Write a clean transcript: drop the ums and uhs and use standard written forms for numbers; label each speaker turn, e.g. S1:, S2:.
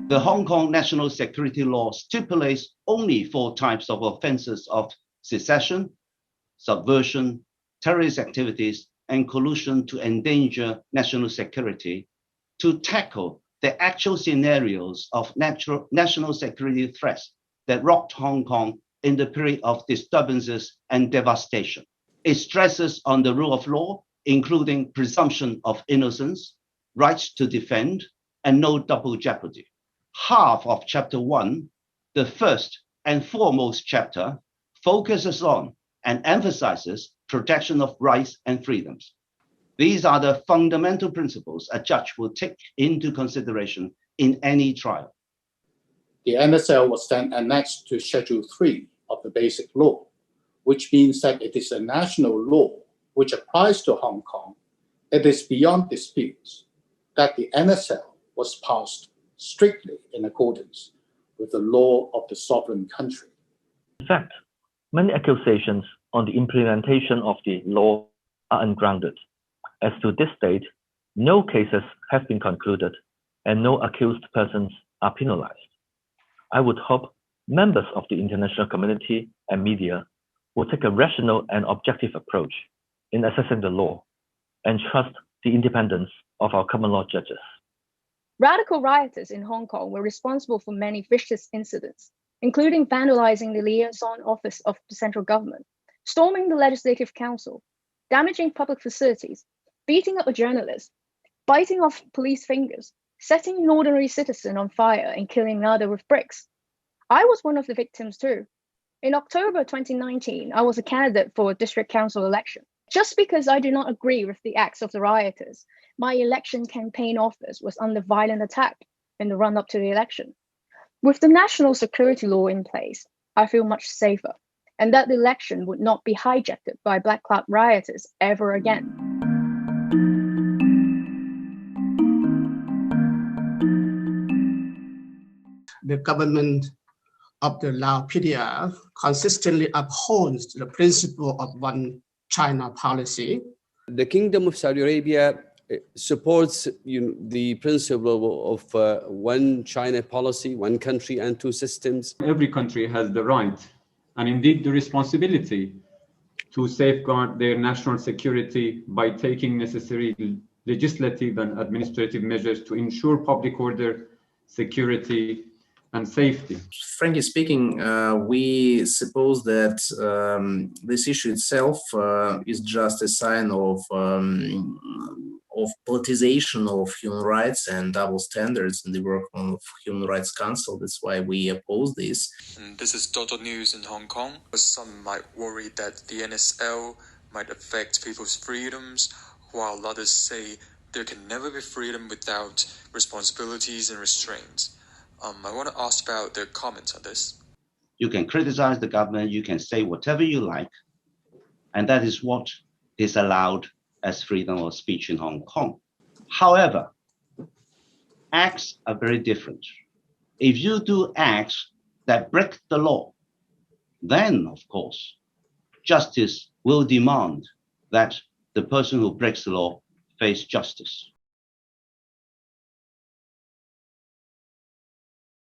S1: The Hong Kong National Security Law stipulates only 4 types of offenses of secession, subversion, terrorist activities, and collusion to endanger national security to tackle the actual scenarios of national security threats that rocked Hong Kong in the period of disturbances and devastation. It stresses on the rule of law, including presumption of innocence, rights to defend, and no double jeopardy. Half of Chapter 1, the first and foremost chapter, focuses on and emphasizes protection of rights and freedoms. These are the fundamental principles a judge will take into consideration in any trial.
S2: The NSL was then annexed to Schedule 3 of the Basic Law, which means that it is a national law which applies to Hong Kong. It is beyond dispute that the NSL was passed strictly in accordance with the law of the sovereign country.
S3: In fact, many accusations on the implementation of the law are ungrounded. As to this date, no cases have been concluded and no accused persons are penalized. I would hope members of the international community and media will take a rational and objective approach in assessing the law and trust the independence of our common law judges.
S4: Radical rioters in Hong Kong were responsible for many vicious incidents, including vandalizing the liaison office of the central government, storming the Legislative Council, damaging public facilities, beating up a journalist, biting off police fingers, setting an ordinary citizen on fire and killing another with bricks. I was one of the victims too. In October 2019, I was a candidate for a district council election. Just because I do not agree with the acts of the rioters, my election campaign office was under violent attack in the run-up to the election. With the national security law in place, I feel much safer, and that the election would not be hijacked by black-clad rioters ever again.
S5: The government of the Lao PDR consistently upholds the principle of one China policy.
S6: The Kingdom of Saudi Arabia supports the principle of one China policy, one country and 2 systems.
S7: Every country has the right and indeed the responsibility to safeguard their national security by taking necessary legislative and administrative measures to ensure public order, security, and safety.
S8: Frankly speaking, we suppose that this issue itself is just a sign of politicization of human rights and double standards in the work of Human Rights Council. That's why we oppose this.
S9: And this is Total News in Hong Kong. Some might worry that the NSL might affect people's freedoms, while others say there can never be freedom without responsibilities and restraints. I want to ask about their comments on this.
S1: You can criticize the government, you can say whatever you like, and that is what is allowed as freedom of speech in Hong Kong. However, acts are very different. If you do acts that break the law, then, of course, justice will demand that the person who breaks the law face justice.